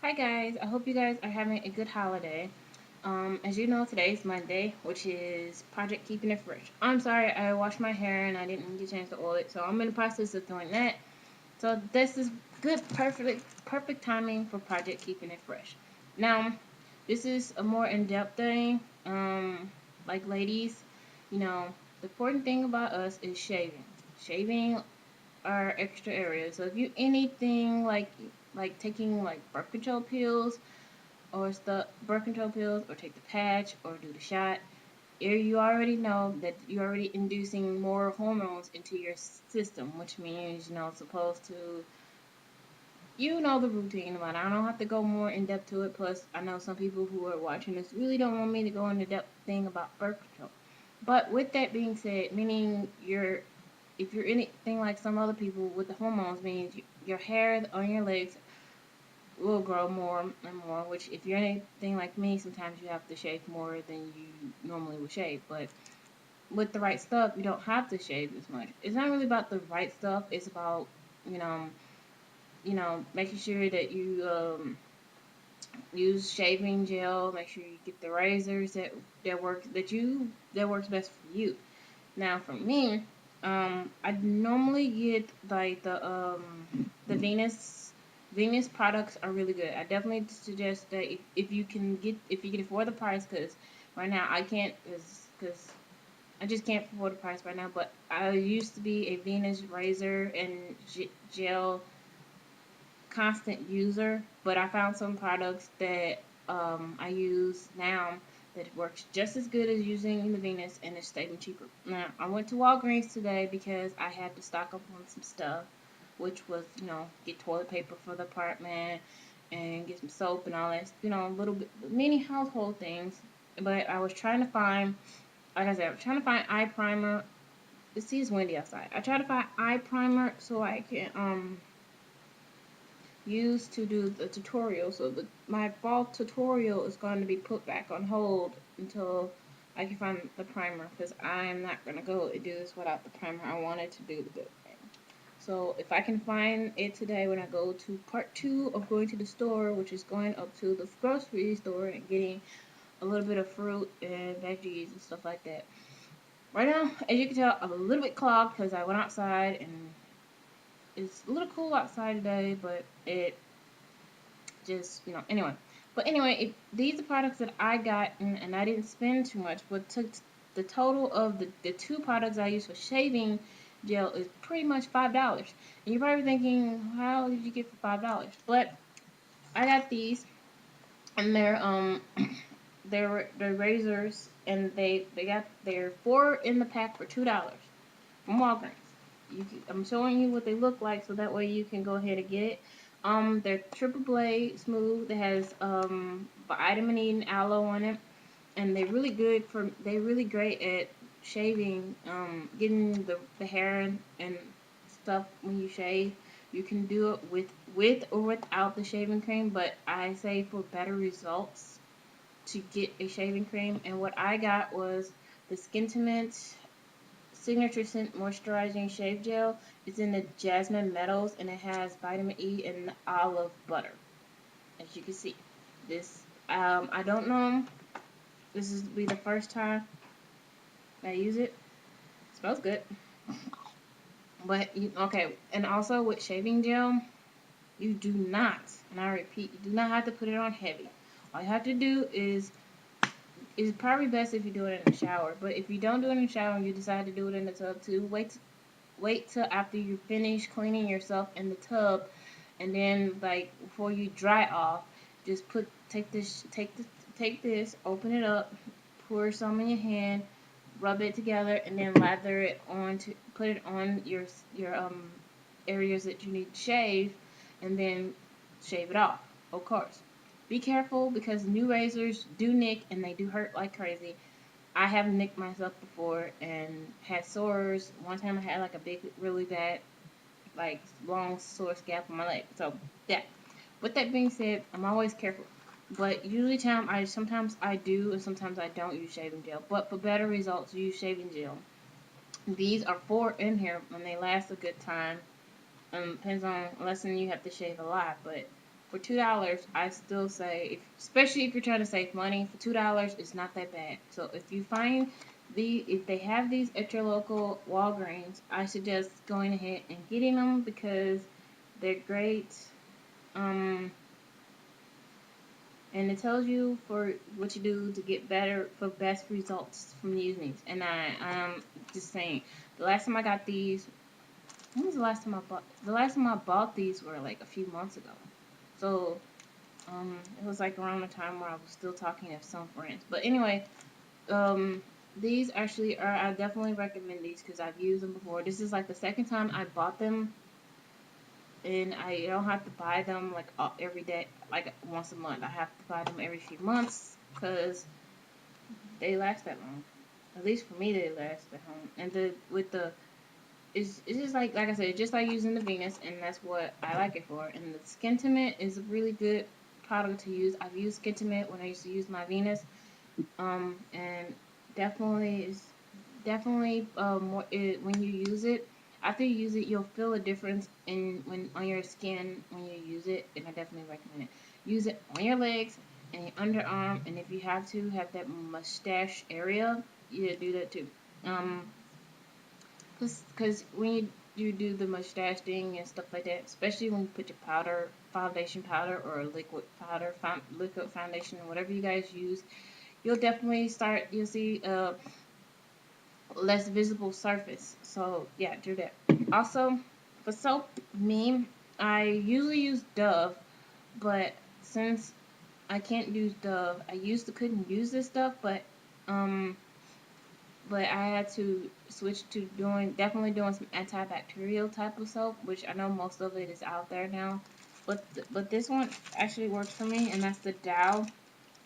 Hi guys, I hope you guys are having a good holiday. As you know, today is Monday, which is Project Keeping It Fresh. I'm sorry, I washed my hair and I didn't get a chance to oil it, so I'm in the process of doing that. So this is perfect timing for Project Keeping It Fresh. Now, this is a more in-depth thing. Like ladies, you know, the important thing about us is shaving. Shaving are extra areas. So if you anything like taking like birth control pills or stuff, birth control pills, or take the patch or do the shot, you already know that you're already inducing more hormones into your system, which means it's supposed to the routine, but I don't have to go more in depth to it. Plus, I know some people who are watching this really don't want me to go into depth thing about birth control. But with that being said, meaning if you're anything like some other people with the hormones, means your hair on your legs will grow more and more. Which, if you're anything like me, sometimes you have to shave more than you normally would shave. But with the right stuff, you don't have to shave as much. It's not really about the right stuff. It's about you know, making sure that you use shaving gel. Make sure you get the razors that works best for you. Now, for me, I normally get like the Venus products are really good. I definitely suggest that if you can afford the price, because right now I can't, because I just can't afford the price right now. But I used to be a Venus razor and gel constant user, but I found some products that I use now that works just as good as using the Venus, and it's staying cheaper. Now, I went to Walgreens today because I had to stock up on some stuff, which was, get toilet paper for the apartment and get some soap and all that, a little bit, many household things. But I was trying to find, like I said, I was trying to find eye primer. It's windy outside. I tried to find eye primer so I can used to do the tutorial. So my fall tutorial is going to be put back on hold until I can find the primer, because I'm not going to go and do this without the primer. I wanted to do the good thing. So if I can find it today when I go to part 2 of going to the store, which is going up to the grocery store and getting a little bit of fruit and veggies and stuff like that. Right now, as you can tell, I'm a little bit clogged because I went outside and it's a little cool outside today, but it just anyway. But anyway, these are products that I got, and I didn't spend too much. But took the total of the two products I use for shaving gel is pretty much $5. And you're probably thinking, how did you get for $5? But I got these, and they're razors, and they're four in the pack for $2 from Walgreens. I'm showing you what they look like, so that way you can go ahead and get it. They're triple blade smooth. It has vitamin E and aloe on it, and they're really great at shaving, getting the hair and stuff when you shave. You can do it with or without the shaving cream, but I say for better results to get a shaving cream. And what I got was the Skintimate Signature Scent Moisturizing Shave Gel. It's in the Jasmine Metals, and it has vitamin E and olive butter. As you can see, this I don't know. This is be the first time I use it. It smells good, but okay. And also with shaving gel, you do not, and I repeat, you do not have to put it on heavy. All you have to do is it's probably best if you do it in the shower. But if you don't do it in the shower and you decide to do it in the tub too, wait till after you finish cleaning yourself in the tub, and then like before you dry off, just take this, open it up, pour some in your hand, rub it together, and then lather it on to put it on your areas that you need to shave, and then shave it off. Of course, be careful because new razors do nick and they do hurt like crazy. I have nicked myself before and had sores. One time I had like a big, really bad, like long sore scab on my leg. So yeah. With that being said, I'm always careful. But usually sometimes I do and sometimes I don't use shaving gel. But for better results, use shaving gel. These are four in here and they last a good time. Depends on unless you have to shave a lot, but for $2, I still say, especially if you're trying to save money, for $2, it's not that bad. So if you find if they have these at your local Walgreens, I suggest going ahead and getting them because they're great. Um, and it tells you for what you do to get better for best results from using these. And I'm just saying, the last time I got these, when was the last time I bought? The last time I bought these were like a few months ago. So it was like around the time where I was still talking to some friends. But anyway, um, these actually are. I definitely recommend these because I've used them before. This is like the second time I bought them, and I don't have to buy them like every day, like once a month. I have to buy them every few months because they last that long. At least for me, they last that long. And it's just like I said, just like using the Venus, and that's what I like it for. And the Skintimate is a really good product to use. I've used Skintimate when I used to use my Venus, and definitely is definitely when you use it. After you use it, you'll feel a difference in when on your skin when you use it, and I definitely recommend it. Use it on your legs and your underarm, and if you have to have that mustache area, yeah, do that too. Um, cause when you do the mustache thing and stuff like that, especially when you put your foundation powder or liquid powder, liquid foundation, or whatever you guys use, you'll definitely you'll see a less visible surface. So yeah, do that. Also, for soap, I usually use Dove, but since I can't use Dove, I used to couldn't use this stuff, um, but I had to switch to definitely doing some antibacterial type of soap, which I know most of it is out there now. But this one actually works for me, and that's the Dow.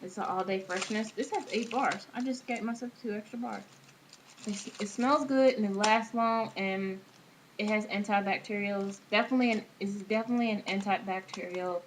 It's an all day freshness. This has 8 bars. I just gave myself 2 extra bars. It smells good and it lasts long, and it has antibacterials. It's definitely an antibacterial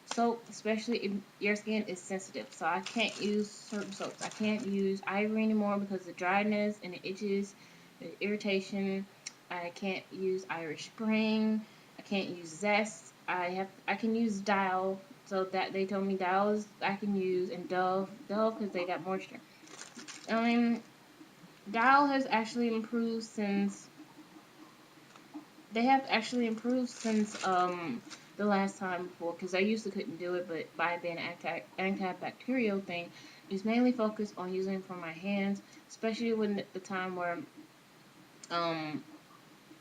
soap, especially if your skin is sensitive. So I can't use certain soaps. I can't use Ivory anymore because of the dryness and the itches, the irritation. I can't use Irish Spring. I can't use Zest. I can use Dial. So that they told me Dials I can use, and Dove because they got moisture. I mean, Dial has actually improved since they have actually improved since the last time before, because I used to couldn't do it, but by the antibacterial thing is mainly focused on using it for my hands, especially when the time where um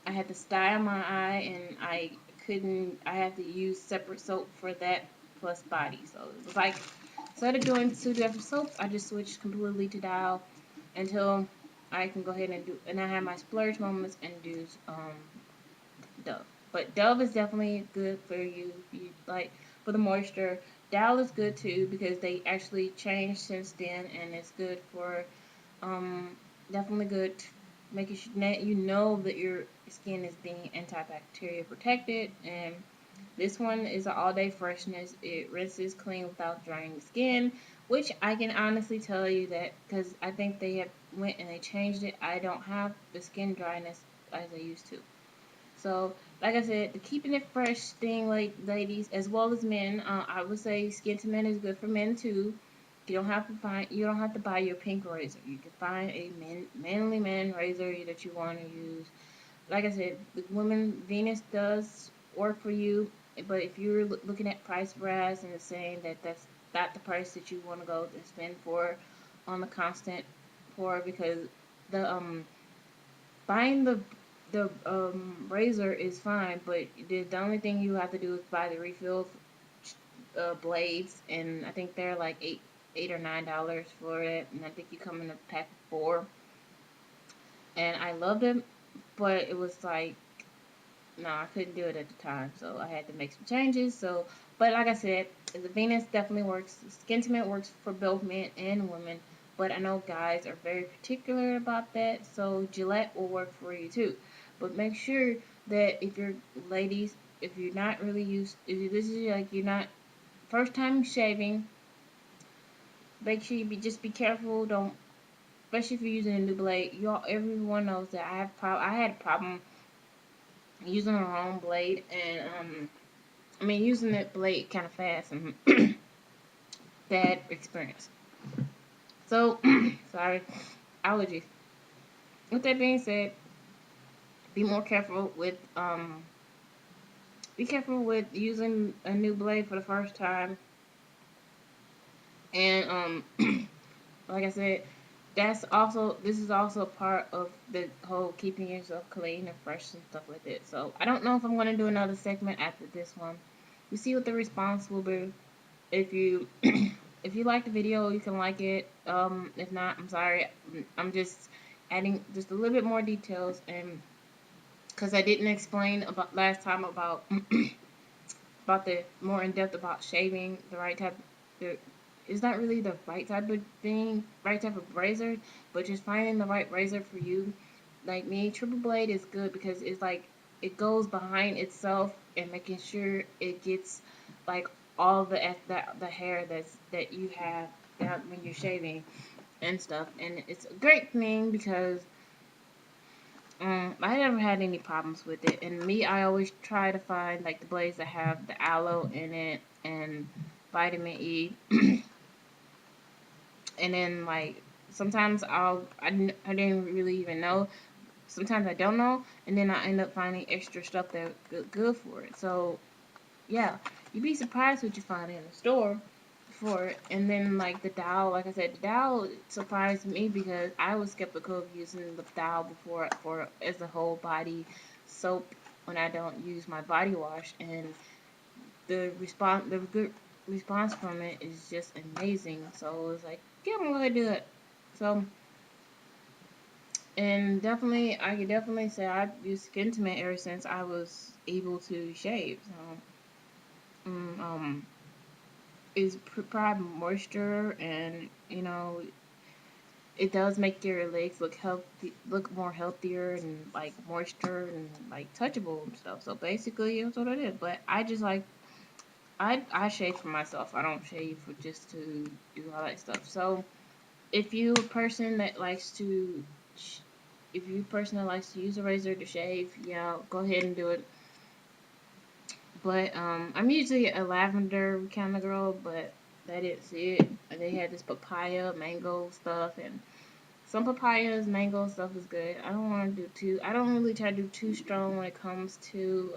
I had to style my eye and I had to use separate soap for that plus body. So it was like instead of doing 2 different soaps, I just switched completely to Dial until I can go ahead and I have my splurge moments and do Dove. But Dove is definitely good for you. You like for the moisture. Dial is good too because they actually changed since then, and it's good for definitely good. Making sure that you know that your skin is being antibacterial protected, and this one is an all-day freshness. It rinses clean without drying the skin, which I can honestly tell you that because I think they have went and they changed it. I don't have the skin dryness as I used to. So, like I said, the keeping it fresh thing, like ladies as well as men, I would say Skin to Men is good for men too. You don't have to buy your pink razor. You can find a manly man razor that you want to use. Like I said, the women Venus does work for you, but if you're looking at price brass and saying that that's not the price that you want to go and spend for on the constant for, because the buying the razor is fine, but the only thing you have to do is buy the refill blades, and I think they're like $8 or $9 for it, and I think you come in a pack of 4. And I loved them, but it was like no, I couldn't do it at the time, so I had to make some changes. So, but like I said, the Venus definitely works. Skintimate works for both men and women, but I know guys are very particular about that. So Gillette will work for you too. But make sure that if you're ladies, if you're not really this is like you're not first time shaving, make sure just be careful. Don't, especially if you're using a new blade. Everyone knows that I had a problem using the wrong blade, and I mean, using that blade kind of fast and bad experience. So, sorry, allergies. With that being said, be more careful with be careful with using a new blade for the first time. And like I said, this is also part of the whole keeping yourself clean and fresh and stuff like that. So I don't know if I'm gonna do another segment after this one. We see what the response will be. If you if you like the video, you can like it. If not, I'm sorry. I'm just adding just a little bit more details, and because I didn't explain about last time about about the more in depth about shaving the right type. The, it's not really the right type of thing, right type of razor, but just finding the right razor for you. Like me, triple blade is good because it's like it goes behind itself and making sure it gets like all the hair that you have that when you're shaving and stuff. And it's a great thing because I never had any problems with it. And me, I always try to find like the blades that have the aloe in it and vitamin E. And then like sometimes I didn't really even know. Sometimes I don't know, and then I end up finding extra stuff that good for it. So yeah, you'd be surprised what you find in the store for it. And then like the Dow, like I said, the Dow surprised me because I was skeptical of using the Dow before for as a whole body soap when I don't use my body wash, and the good response from it is just amazing. So it was like, yeah, I'm gonna do it. So and definitely, I could definitely say I've used Skin Tint ever since I was able to shave. So, it's provide moisture, and it does make your legs look healthy, look more healthier, and like moisture and like touchable and stuff. So basically, that's what it is. But I just like I shave for myself. I don't shave for just to do all that stuff. So if you a person that likes to if you a person that likes to use a razor to shave, yeah, go ahead and do it. But I'm usually a lavender kind of girl, but that is it. They had this papaya, mango stuff, and some papayas, mango stuff is good. I don't want to do too. I don't really try to do too strong when it comes to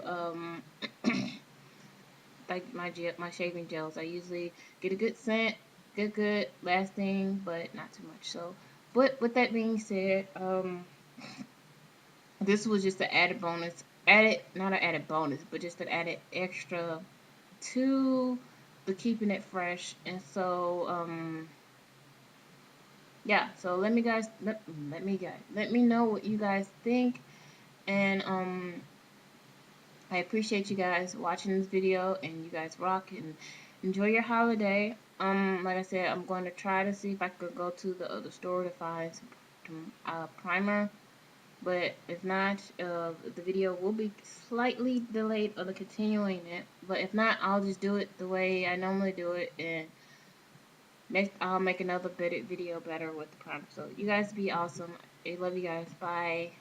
like my shaving gels. I usually get a good scent, good lasting, but not too much. So, but with that being said, this was just an added bonus. Added, not an added bonus, but just an added extra to the keeping it fresh. And so, yeah. So let me know what you guys think. And I appreciate you guys watching this video, and you guys rock and enjoy your holiday. Like I said, I'm going to try to see if I could go to the other store to find some primer. But if not, the video will be slightly delayed on the continuing it. But if not, I'll just do it the way I normally do it, and next I'll make another video better with the primer. So you guys be awesome. I love you guys. Bye.